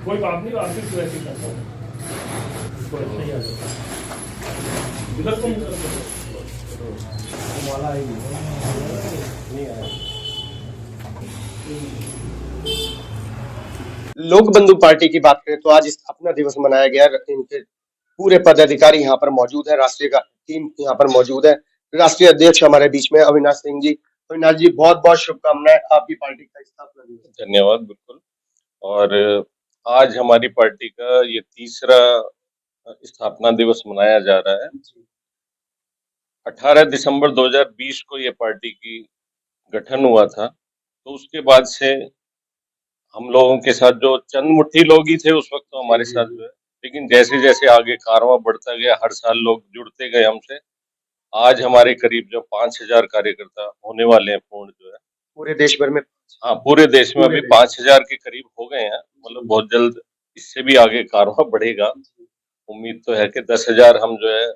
कोई बात नहीं, आगे तो ऐसे करता हूँ नहीं आ जाता इधर को वाला ही नहीं आया। लोक बंधु पार्टी की बात करें तो आज स्थापना दिवस मनाया गया। इनके पूरे पदाधिकारी यहाँ पर मौजूद है, राष्ट्रीय का टीम यहाँ पर मौजूद है। राष्ट्रीय अध्यक्ष हमारे बीच में अविनाश सिंह जी। अविनाश जी, बहुत बहुत शुभकामनाएं आपकी पार्टी का स्थापना दिवस। धन्यवाद। बिल्कुल। और आज हमारी पार्टी का ये तीसरा स्थापना दिवस मनाया जा रहा है। 18 दिसंबर 2020 को ये पार्टी की गठन हुआ था, तो उसके बाद से हम लोगों के साथ जो चंद मुट्ठी लोग ही थे उस वक्त तो हमारे साथ जो है, लेकिन जैसे जैसे आगे कारवां बढ़ता गया, हर साल लोग जुड़ते गए हमसे। आज हमारे करीब जो 5000 कार्यकर्ता होने वाले हैं पूर्ण जो है पूरे देश भर में। हाँ, पूरे देश में अभी 5000 के करीब हो गए हैं। मतलब बहुत जल्द इससे भी आगे कारवां बढ़ेगा। उम्मीद तो है कि 10,000 हम जो है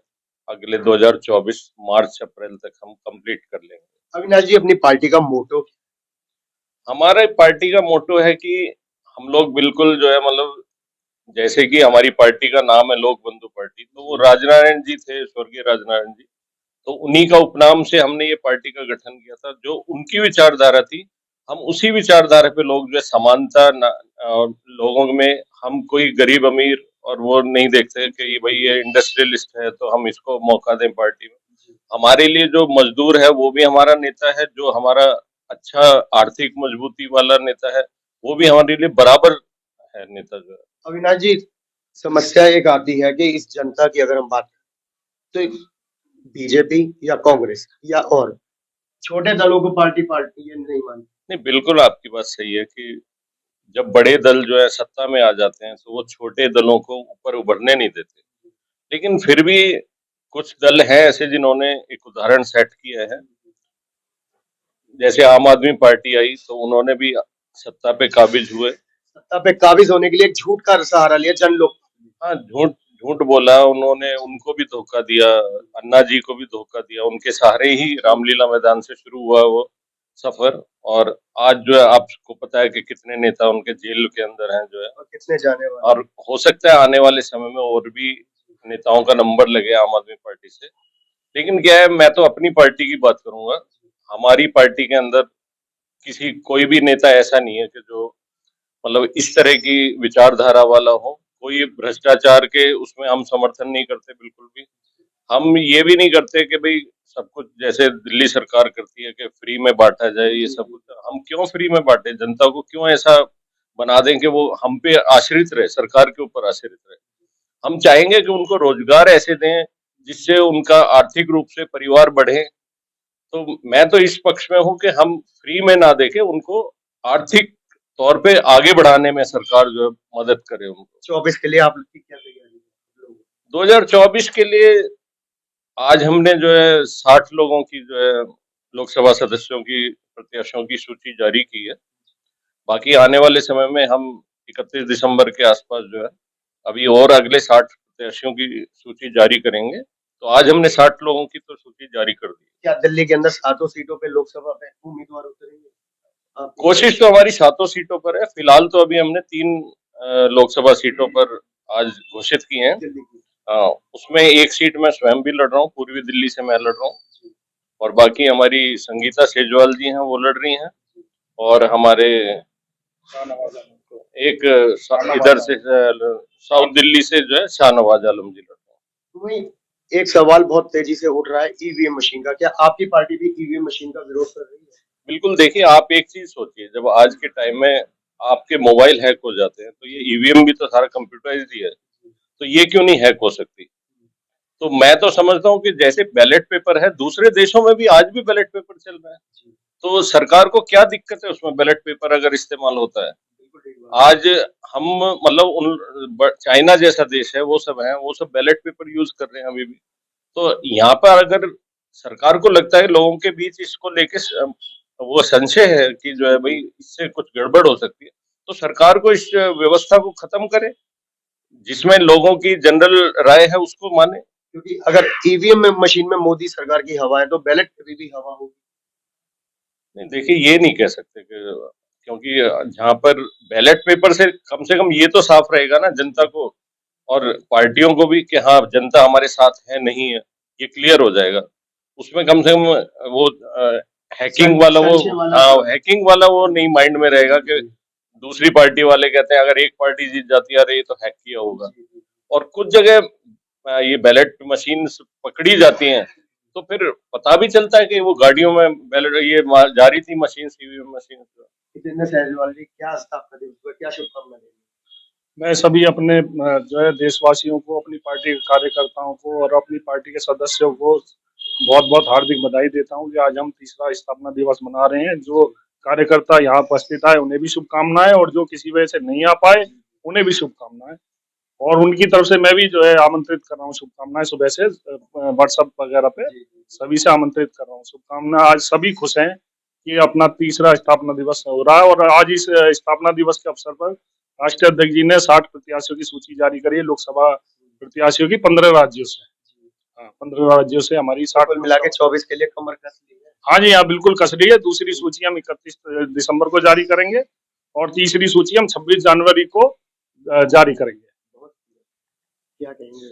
अगले 2024 मार्च अप्रैल तक हम कंप्लीट कर लेंगे। अविनाश जी, अपनी पार्टी का मोटो? हमारे पार्टी का मोटो है कि हम लोग बिल्कुल जो है मतलब जैसे कि हमारी पार्टी का नाम है लोक बंधु पार्टी, तो वो राजनारायण जी थे, स्वर्गीय राजनारायण जी, तो उन्हीं का उपनाम से हमने ये पार्टी का गठन किया था। जो उनकी विचारधारा थी, हम उसी विचारधारा पे लोग जो है समानता लोगों में, हम कोई गरीब अमीर और वो नहीं देखते कि भाई ये इंडस्ट्रियलिस्ट है तो हम इसको मौका दें पार्टी में। हमारे लिए जो मजदूर है वो भी हमारा नेता है, जो हमारा अच्छा आर्थिक मजबूती वाला नेता है वो भी हमारे लिए बराबर है नेता जो है। अविनाश जी, समस्या एक आती है कि इस जनता की अगर हम बात करें तो बीजेपी या कांग्रेस या और छोटे दलों को पार्टी ये नहीं मानती। नहीं, बिल्कुल आपकी बात सही है कि जब बड़े दल जो है सत्ता में आ जाते हैं तो वो छोटे दलों को ऊपर उभरने नहीं देते। लेकिन फिर भी कुछ दल हैं ऐसे जिन्होंने एक उदाहरण सेट किया है। जैसे आम आदमी पार्टी आई तो उन्होंने भी सत्ता पे काबिज हुए। सत्ता पे काबिज होने के लिए एक झूठ का सहारा लिया जन लोग। हाँ, झूठ बोला उन्होंने, उनको भी धोखा दिया, अन्ना जी को भी धोखा दिया। उनके सहारे ही रामलीला मैदान से शुरू हुआ वो सफर, और आज जो है आपको पता है कि कितने नेता उनके जेल के अंदर हैं जो है, और कितने जाने वाले, और हो सकता है आने वाले समय में और भी नेताओं का नंबर लगे आम आदमी पार्टी से। लेकिन क्या है, मैं तो अपनी पार्टी की बात करूंगा। हमारी पार्टी के अंदर कोई भी नेता ऐसा नहीं है कि जो मतलब इस तरह की विचारधारा वाला हो। कोई भ्रष्टाचार के उसमें हम समर्थन नहीं करते बिल्कुल भी। हम ये भी नहीं करते कि भाई सब कुछ जैसे दिल्ली सरकार करती है कि फ्री में बांटा जाए ये सब कुछ। हम क्यों फ्री में बांटे? जनता को क्यों ऐसा बना दें कि वो हम पे आश्रित रहे, सरकार के ऊपर आश्रित रहे? हम चाहेंगे कि उनको रोजगार ऐसे दें जिससे उनका आर्थिक रूप से परिवार बढ़े। तो मैं तो इस पक्ष में हूँ कि हम फ्री में ना देके उनको आर्थिक तौर पे आगे बढ़ाने में सरकार जो है मदद करे उनको। 24 के लिए आप की क्या तैयारी है? 2024 के लिए आज हमने जो है 60 लोगों की जो है लोकसभा सदस्यों की प्रत्याशियों की सूची जारी की है। बाकी आने वाले समय में हम 31 दिसंबर के आसपास जो है अभी और अगले 60 प्रत्याशियों की सूची जारी करेंगे। तो आज हमने 60 लोगों की तो सूची जारी कर दी। क्या दिल्ली के अंदर 7 सीटों पे लोकसभा पे उम्मीदवार उतरेंगे? कोशिश तो हमारी 7 सीटों पर है। फिलहाल तो अभी हमने 3 लोकसभा सीटों पर आज घोषित किए हैं। हाँ, उसमें एक सीट मैं स्वयं भी लड़ रहा हूँ, पूर्वी दिल्ली से मैं लड़ रहा हूँ, और बाकी हमारी संगीता सेजवाल जी हैं वो लड़ रही हैं, और हमारे एक इधर से साउथ दिल्ली से जो है शाहनवाज आलम जी लड़ रहे हैं। एक सवाल बहुत तेजी से उठ रहा है ईवीएम मशीन का। क्या आपकी पार्टी भी ईवीएम मशीन का विरोध कर रही है? बिल्कुल। देखिए, आप एक चीज सोचिए, जब आज के टाइम में आपके मोबाइल हैक हो जाते हैं तो ये ईवीएम भी तो सारा कंप्यूटराइज्ड ही है, तो ये क्यों नहीं हैक हो सकती? तो मैं तो समझता हूँ कि जैसे बैलेट पेपर है, दूसरे देशों में भी आज भी बैलेट पेपर चल रहा है, तो सरकार को क्या दिक्कत है उसमें बैलेट पेपर अगर इस्तेमाल होता है? आज हम मतलब चाइना जैसा देश है, वो सब है, वो सब बैलेट पेपर यूज कर रहे हैं अभी भी। तो यहाँ पर अगर सरकार को लगता है लोगों के बीच इसको लेके वो संशय है कि जो है भाई इससे कुछ गड़बड़ हो सकती है, तो सरकार को इस व्यवस्था को खत्म करे, जिसमें लोगों की जनरल राय है उसको माने। क्योंकि अगर ईवीएम में मशीन में मोदी सरकार की हवा है तो बैलेट पे भी हवा होगी। नहीं, देखिए ये नहीं कह सकते कि, क्योंकि जहां पर बैलेट पेपर से कम ये तो साफ रहेगा ना जनता को और पार्टियों को भी कि हाँ जनता हमारे साथ है नहीं है, ये क्लियर हो जाएगा। उसमें कम से कम वो हैकिंग वाला वो संशय वाला हाँ हैकिंग वाला वो नहीं माइंड में रहेगा कि दूसरी पार्टी वाले कहते हैं अगर एक पार्टी जीत जाती है अरे ये तो हैक किया होगा। और कुछ जगह ये बैलेट मशीन पकड़ी जाती हैं तो फिर पता भी चलता है कि वो गाड़ियों में बैलेट ये जा रही थी मशीन, ईवीएम मशीन। जितेंद्र सहजवाल जी, क्या स्थापना दिवस पर क्या शुभकामनाएं देंगे? मैं सभी अपने जो है देशवासियों को, अपनी पार्टी के कार्यकर्ताओं को और अपनी पार्टी के सदस्यों को बहुत बहुत हार्दिक बधाई देता हूं कि आज हम तीसरा स्थापना दिवस मना रहे हैं। जो कार्यकर्ता यहाँ उपस्थित आए उन्हें भी शुभकामनाएं और जो किसी वजह से नहीं आ पाए उन्हें भी शुभकामनाएं। और उनकी तरफ से मैं भी जो है आमंत्रित कर रहा हूँ शुभकामनाएं, सुबह से व्हाट्सएप वगैरह पे सभी से आमंत्रित कर रहा हूँ शुभकामनाएं। आज सभी खुश हैं कि अपना तीसरा स्थापना दिवस हो रहा है और आज इस स्थापना दिवस के अवसर पर राष्ट्रीय अध्यक्ष जी ने 60 प्रत्याशियों की सूची जारी करी है, लोकसभा प्रत्याशियों की 15 राज्यों से। हाँ, 15 राज्यों से हमारी 60 मिला के 24 के लिए कमर कस ली है। हाँ जी, हाँ बिल्कुल कस रही है। दूसरी सूची हम 31 दिसंबर को जारी करेंगे और तीसरी सूची हम 26 जनवरी को जारी करेंगे। क्या कहेंगे?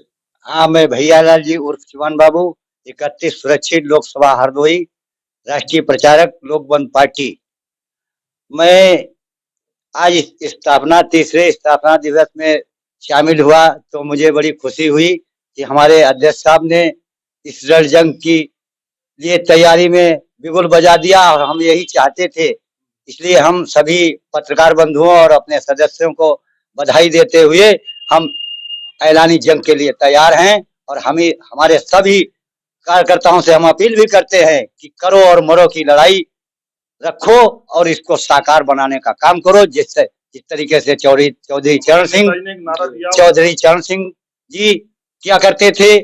हाँ, मैं भैयालाल जी उर्फ चुवान बाबू, 31 सुरक्षित लोकसभा हरदोई, राष्ट्रीय प्रचारक लोकबंध पार्टी। मैं आज तीसरे स्थापना दिवस में शामिल हुआ तो मुझे बड़ी खुशी हुई कि हमारे अध्यक्ष साहब ने इस रण जंग की लिए तैयारी में बिगुल बजा दिया और हम यही चाहते थे। इसलिए हम सभी पत्रकार बंधुओं और अपने सदस्यों को बधाई देते हुए हम ऐलानी जंग के लिए तैयार हैं और हमारे सभी कार्यकर्ताओं से हम अपील भी करते हैं कि करो और मरो की लड़ाई रखो और इसको साकार बनाने का काम करो। जिस तरीके से चौधरी चरण सिंह जी क्या करते थे,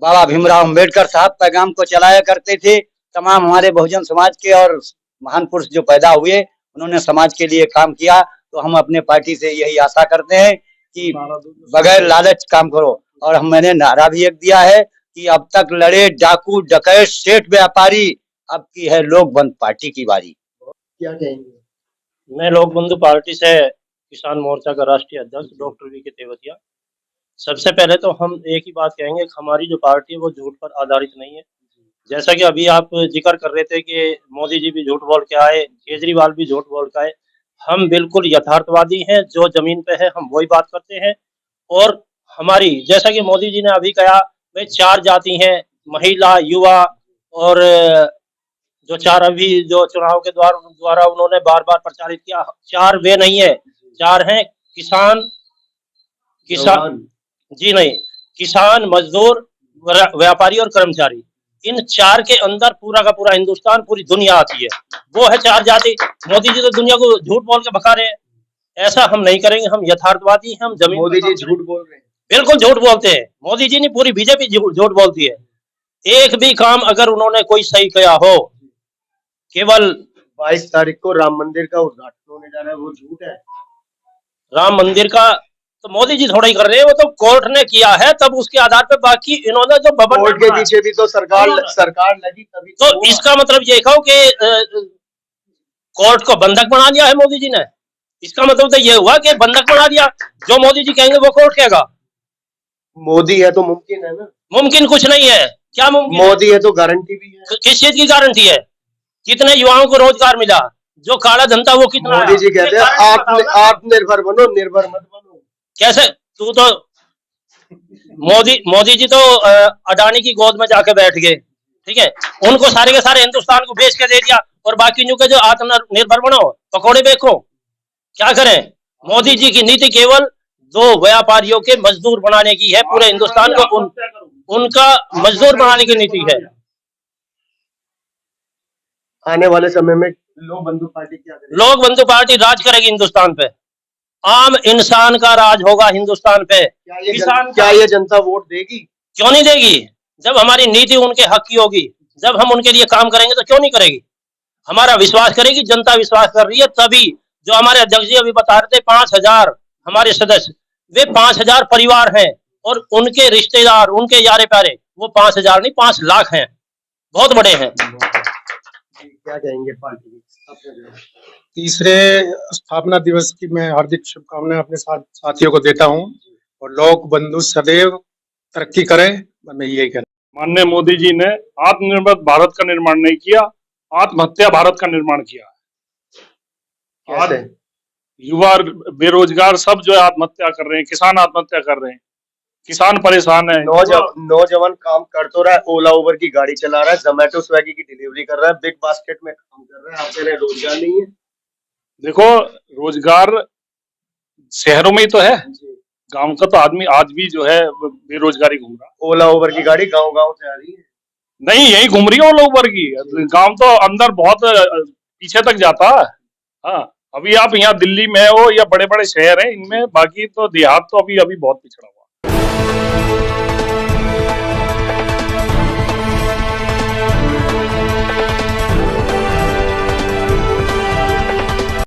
बाबा भीमराव अम्बेडकर साहब पैगाम को चलाया करते थे। तमाम हमारे बहुजन समाज के और महान पुरुष जो पैदा हुए उन्होंने समाज के लिए काम किया। तो हम अपने पार्टी से यही आशा करते हैं कि बगैर लालच काम करो। और मैंने नारा भी एक दिया है कि अब तक लड़े डाकू डकैत सेठ व्यापारी, अब की है लोकबंधु पार्टी की बारी। क्या कहेंगे? मैं लोकबंधु पार्टी से किसान मोर्चा का राष्ट्रीय अध्यक्ष डॉक्टर वी के तेवतिया। सबसे पहले तो हम एक ही बात कहेंगे कि हमारी जो पार्टी है वो झूठ पर आधारित नहीं है। जैसा कि अभी आप जिक्र कर रहे थे कि मोदी जी भी झूठ बोल के आए, केजरीवाल भी झूठ बोल के आए। हम बिल्कुल यथार्थवादी हैं, जो जमीन पे है हम वही बात करते हैं। और हमारी, जैसा कि मोदी जी ने अभी कहा, भाई 4 जाति हैं, महिला, युवा और जो 4 अभी जो चुनाव के द्वारा उन्होंने बार बार प्रचारित किया, 4 वे नहीं है, 4 हैं किसान जी नहीं, किसान, मजदूर, व्यापारी और कर्मचारी। इन 4 के अंदर पूरा का पूरा हिंदुस्तान, पूरी दुनिया आती है, वो है 4 जाति। मोदी जी तो दुनिया को झूठ बोल के भगा रहे हैं, ऐसा हम नहीं करेंगे। हम यथार्थवादी हैं, हम जमीन। मोदी जी झूठ बोल रहे हैं, बिल्कुल झूठ बोलते हैं। मोदी जी नहीं, पूरी बीजेपी झूठ बोलती है। एक भी काम अगर उन्होंने कोई सही किया हो, केवल 22 तारीख को राम मंदिर का उद्घाटन होने जा रहा है, वो झूठ है। राम मंदिर का तो मोदी जी थोड़ा ही कर रहे हैं, वो तो कोर्ट ने किया है, तब उसके आधार पे। बाकी इन्होंने जो भवन कोर्ट के पीछे भी तो सरकार लगी, तभी तो इसका मतलब ये कहो कि कोर्ट को बंधक बना दिया है मोदी जी ने। इसका मतलब तो ये हुआ कि बंधक बना दिया, जो मोदी जी कहेंगे वो कोर्ट कहेगा। मोदी है तो मुमकिन है ना? मुमकिन कुछ नहीं है। क्या मुमकिन? मोदी है तो गारंटी भी है। किस चीज की गारंटी है? कितने युवाओं को रोजगार मिला? जो काला धंधा वो कितना? मोदी जी कहते हैं आत्मनिर्भर बनो, निर्भर मत बनो। कैसे? तू तो मोदी जी तो अडानी की गोद में जाके बैठ गए, ठीक है। उनको सारे के सारे हिंदुस्तान को बेच के दे दिया और बाकी के जो आत्मनिर्भर बनो, पकौड़े बेचो, क्या करें? मोदी जी की नीति केवल 2 व्यापारियों के मजदूर बनाने की है, पूरे हिंदुस्तान को उनका मजदूर बनाने की नीति है। आने वाले समय में लोकबंधु पार्टी क्या करेगी? लोकबंधु पार्टी राज करेगी हिंदुस्तान पे। आम इंसान का राज होगा हिंदुस्तान पे। क्या ये जनता वोट देगी? क्यों नहीं देगी? जब हमारी नीति उनके हक की होगी, जब हम उनके लिए काम करेंगे तो क्यों नहीं करेगी? हमारा विश्वास करेगी, जनता विश्वास कर रही है तभी। जो हमारे अध्यक्ष जी अभी बता रहे थे 5000 हमारे सदस्य, वे 5000 परिवार हैं और उनके रिश्तेदार, उनके यारे प्यारे वो 5000 नहीं 5 लाख हैं, बहुत बड़े हैं। क्या कहेंगे पार्टी की स्थापना दिवस? तीसरे स्थापना दिवस की मैं हार्दिक शुभकामनाएं अपने साथियों को देता हूं और लोक बंधु सदैव तरक्की करें। मैं यही कहना। माननीय मोदी जी ने आत्मनिर्भर भारत का निर्माण नहीं किया, आत्महत्या भारत का निर्माण किया। आज कैसे? युवा बेरोजगार सब जो है आत्महत्या कर रहे हैं, किसान आत्महत्या कर रहे हैं, किसान परेशान है। नौजवान काम कर तो रहा है, ओला उबर की गाड़ी चला रहा है, जोमेटो स्विगी की डिलीवरी कर रहा है, बिग बास्केट में काम कर रहा है, आप कह रहे हैं रोजगार नहीं है। देखो, रोजगार शहरों में ही तो है, गांव का तो आदमी आज भी जो है बेरोजगारी घूम रहा है। ओला उबर की गाड़ी गांव गांव से आ रही है। नहीं, यही घूम रही है ओला उबर की, गांव तो अंदर बहुत पीछे तक जाता है। हाँ, अभी आप यहाँ दिल्ली में हो या बड़े बड़े शहर हैं इनमें, बाकी तो देहात तो अभी बहुत पिछड़ा हुआ।